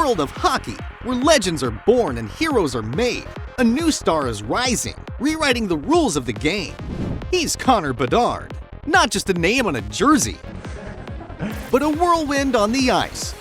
world of hockey, where legends are born and heroes are made, a new star is rising, rewriting the rules of the game. He's Connor Bedard, not just a name on a jersey, but a whirlwind on the ice.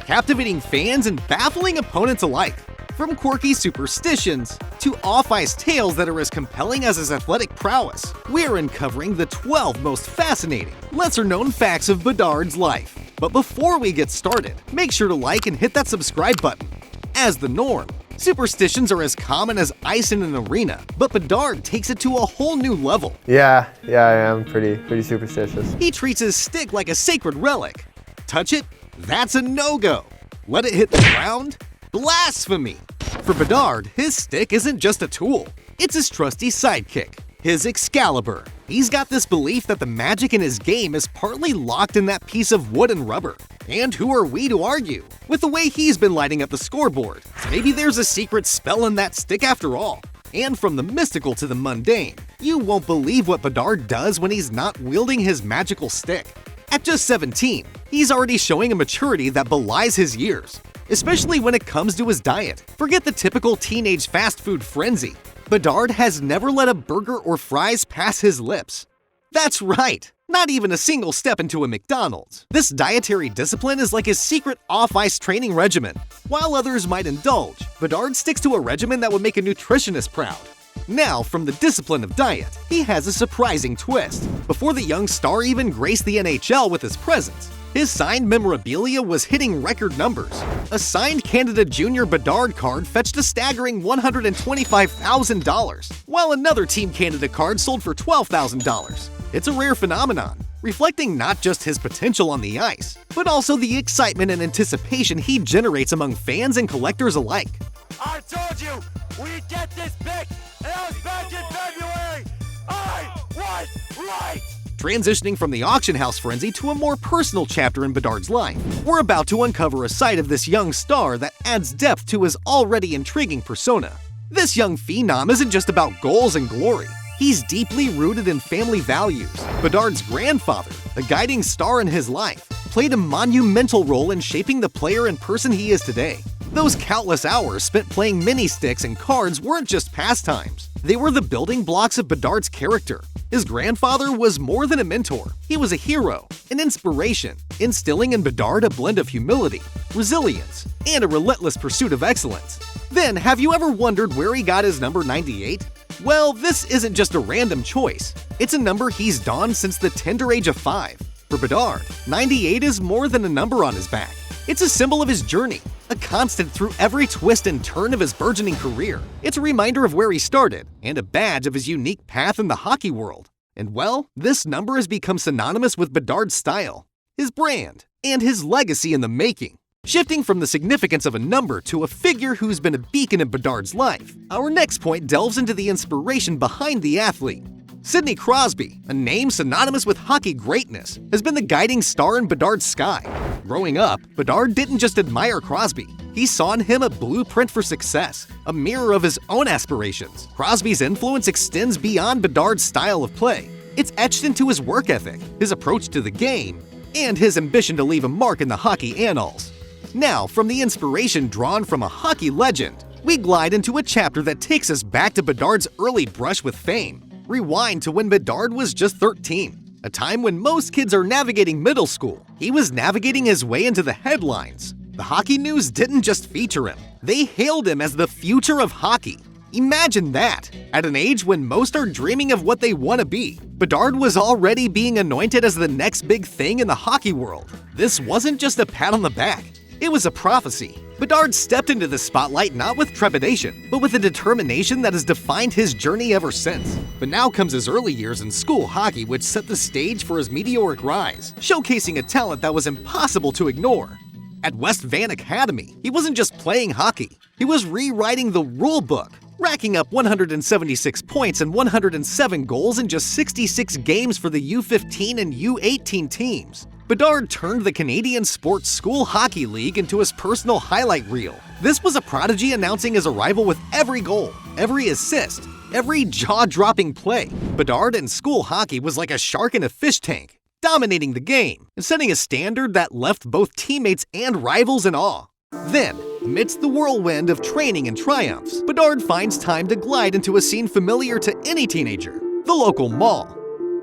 Captivating fans and baffling opponents alike. From quirky superstitions to off-ice tales that are as compelling as his athletic prowess, we're uncovering the 12 most fascinating, lesser-known facts of Bedard's life. But before we get started, make sure to like and hit that subscribe button. As the norm, superstitions are as common as ice in an arena, but Bedard takes it to a whole new level. Yeah, I am pretty superstitious. He treats his stick like a sacred relic. Touch it? That's a no-go. Let it hit the ground? Blasphemy! For Bedard, his stick isn't just a tool. It's his trusty sidekick, his Excalibur. He's got this belief that the magic in his game is partly locked in that piece of wood and rubber. And who are we to argue? With the way he's been lighting up the scoreboard, maybe there's a secret spell in that stick after all. And from the mystical to the mundane, you won't believe what Bedard does when he's not wielding his magical stick. At just 17, he's already showing a maturity that belies his years, especially when it comes to his diet. Forget the typical teenage fast food frenzy. Bedard has never let a burger or fries pass his lips. That's right, not even a single step into a McDonald's. This dietary discipline is like his secret off-ice training regimen. While others might indulge, Bedard sticks to a regimen that would make a nutritionist proud. Now, from the discipline of diet, he has a surprising twist. Before the young star even graced the NHL with his presence, his signed memorabilia was hitting record numbers. A signed Canada Junior Bedard card fetched a staggering $125,000, while another Team Canada card sold for $12,000. It's a rare phenomenon, reflecting not just his potential on the ice, but also the excitement and anticipation he generates among fans and collectors alike. I told you we'd get this pick, and I was back in February. I was right! Transitioning from the auction house frenzy to a more personal chapter in Bedard's life, we're about to uncover a side of this young star that adds depth to his already intriguing persona. This young phenom isn't just about goals and glory. He's deeply rooted in family values. Bedard's grandfather, a guiding star in his life, played a monumental role in shaping the player and person he is today. Those countless hours spent playing mini-sticks and cards weren't just pastimes. They were the building blocks of Bedard's character. His grandfather was more than a mentor. He was a hero, an inspiration, instilling in Bedard a blend of humility, resilience, and a relentless pursuit of excellence. Then, have you ever wondered where he got his number 98? Well, this isn't just a random choice. It's a number he's donned since the tender age of 5. For Bedard, 98 is more than a number on his back. It's a symbol of his journey, a constant through every twist and turn of his burgeoning career. It's a reminder of where he started, and a badge of his unique path in the hockey world. And well, this number has become synonymous with Bedard's style, his brand, and his legacy in the making. Shifting from the significance of a number to a figure who's been a beacon in Bedard's life, our next point delves into the inspiration behind the athlete. Sidney Crosby, a name synonymous with hockey greatness, has been the guiding star in Bedard's sky. Growing up, Bedard didn't just admire Crosby. He saw in him a blueprint for success, a mirror of his own aspirations. Crosby's influence extends beyond Bedard's style of play. It's etched into his work ethic, his approach to the game, and his ambition to leave a mark in the hockey annals. Now, from the inspiration drawn from a hockey legend, we glide into a chapter that takes us back to Bedard's early brush with fame. Rewind to when Bedard was just 13, a time when most kids are navigating middle school. He was navigating his way into the headlines. The hockey news didn't just feature him, they hailed him as the future of hockey. Imagine that! At an age when most are dreaming of what they want to be, Bedard was already being anointed as the next big thing in the hockey world. This wasn't just a pat on the back, it was a prophecy. Bedard stepped into the spotlight not with trepidation, but with a determination that has defined his journey ever since. But now comes his early years in school hockey, which set the stage for his meteoric rise, showcasing a talent that was impossible to ignore. At West Van Academy, he wasn't just playing hockey, he was rewriting the rule book, racking up 176 points and 107 goals in just 66 games for the U15 and U18 teams. Bedard turned the Canadian Sports School Hockey League into his personal highlight reel. This was a prodigy announcing his arrival with every goal, every assist, every jaw-dropping play. Bedard in school hockey was like a shark in a fish tank, dominating the game and setting a standard that left both teammates and rivals in awe. Then, amidst the whirlwind of training and triumphs, Bedard finds time to glide into a scene familiar to any teenager, the local mall.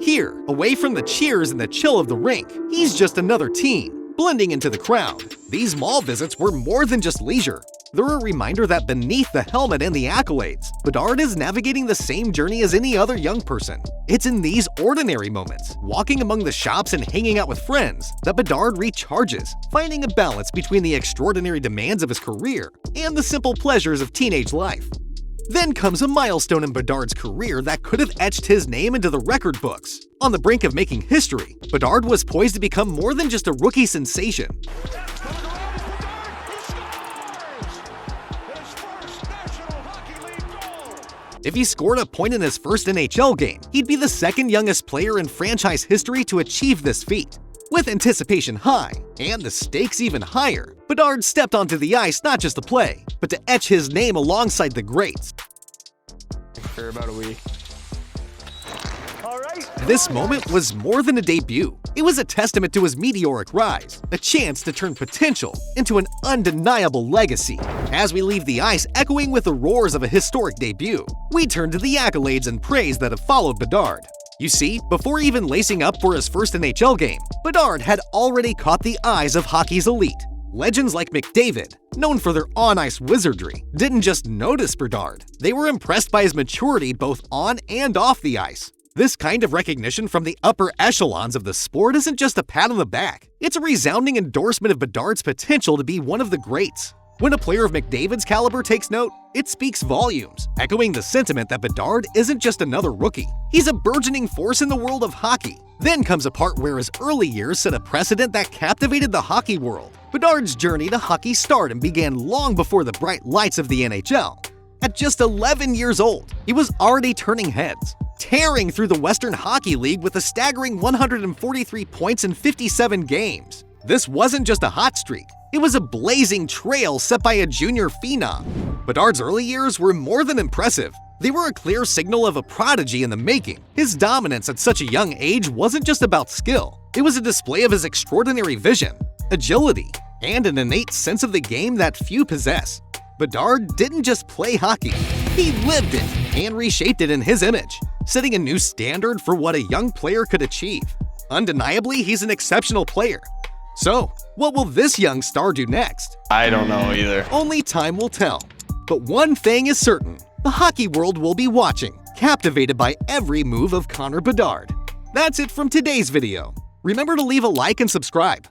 Here, away from the cheers and the chill of the rink, he's just another teen, blending into the crowd. These mall visits were more than just leisure. They're a reminder that beneath the helmet and the accolades, Bedard is navigating the same journey as any other young person. It's in these ordinary moments, walking among the shops and hanging out with friends, that Bedard recharges, finding a balance between the extraordinary demands of his career and the simple pleasures of teenage life. Then comes a milestone in Bedard's career that could have etched his name into the record books. On the brink of making history, Bedard was poised to become more than just a rookie sensation. If he scored a point in his first NHL game, he'd be the second youngest player in franchise history to achieve this feat. With anticipation high, and the stakes even higher, Bedard stepped onto the ice not just to play, but to etch his name alongside the greats. For about a week. This moment was more than a debut. It was a testament to his meteoric rise, a chance to turn potential into an undeniable legacy. As we leave the ice echoing with the roars of a historic debut, we turn to the accolades and praise that have followed Bedard. You see, before even lacing up for his first NHL game, Bedard had already caught the eyes of hockey's elite. Legends like McDavid, known for their on-ice wizardry, didn't just notice Bedard. They were impressed by his maturity both on and off the ice. This kind of recognition from the upper echelons of the sport isn't just a pat on the back. It's a resounding endorsement of Bedard's potential to be one of the greats. When a player of McDavid's caliber takes note, it speaks volumes, echoing the sentiment that Bedard isn't just another rookie. He's a burgeoning force in the world of hockey. Then comes a part where his early years set a precedent that captivated the hockey world. Bedard's journey to hockey stardom began long before the bright lights of the NHL. At just 11 years old, he was already turning heads, tearing through the Western Hockey League with a staggering 143 points in 57 games. This wasn't just a hot streak, it was a blazing trail set by a junior phenom. Bedard's early years were more than impressive. They were a clear signal of a prodigy in the making. His dominance at such a young age wasn't just about skill. It was a display of his extraordinary vision, agility, and an innate sense of the game that few possess. Bedard didn't just play hockey, he lived it and reshaped it in his image, setting a new standard for what a young player could achieve. Undeniably, he's an exceptional player. So, what will this young star do next? I don't know either. Only time will tell. But one thing is certain, the hockey world will be watching, captivated by every move of Connor Bedard. That's it from today's video. Remember to leave a like and subscribe.